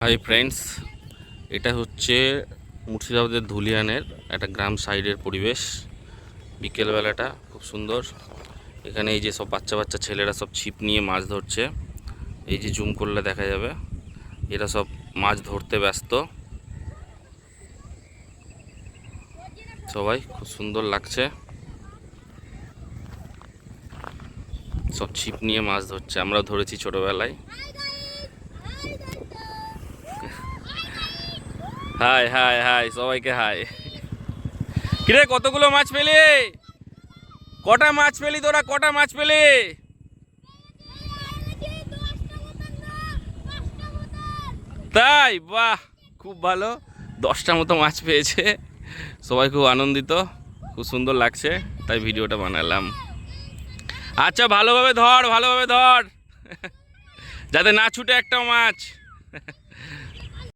Hi friends, এটা হচ্ছে মুর্শিদাবাদের ধুলিয়ানের একটা গ্রাম সাইডের পরিবেশ। বিকেলবেলাটা খুব সুন্দর। এখানে এই যে সব বাচ্চা বাচ্চা ছেলেরা সব ছিপ নিয়ে মাছ ধরছে। এই যে জুম করলে দেখা যাবে, এরা সব মাছ ধরতে ব্যস্ত। সবাই খুব সুন্দর লাগছে, সব ছিপ নিয়ে মাছ ধরছে। আমরাও ধরেছি ছোটবেলায়। হাই হাই হাই, সবাইকে হাই। কিরে, কতগুলো মাছ পেলি? কটা মাছ পেলি তোরা? কটা মাছ পেলি? তাই? বাহ, খুব ভালো। 10টা মতো মাছ পেয়েছে। সবাই খুব আনন্দিত, খুব সুন্দর লাগছে, তাই ভিডিওটা বানালাম। আচ্ছা, ভালোভাবে ধর, ভালোভাবে ধর, যাতে না ছুটে একটা মাছ।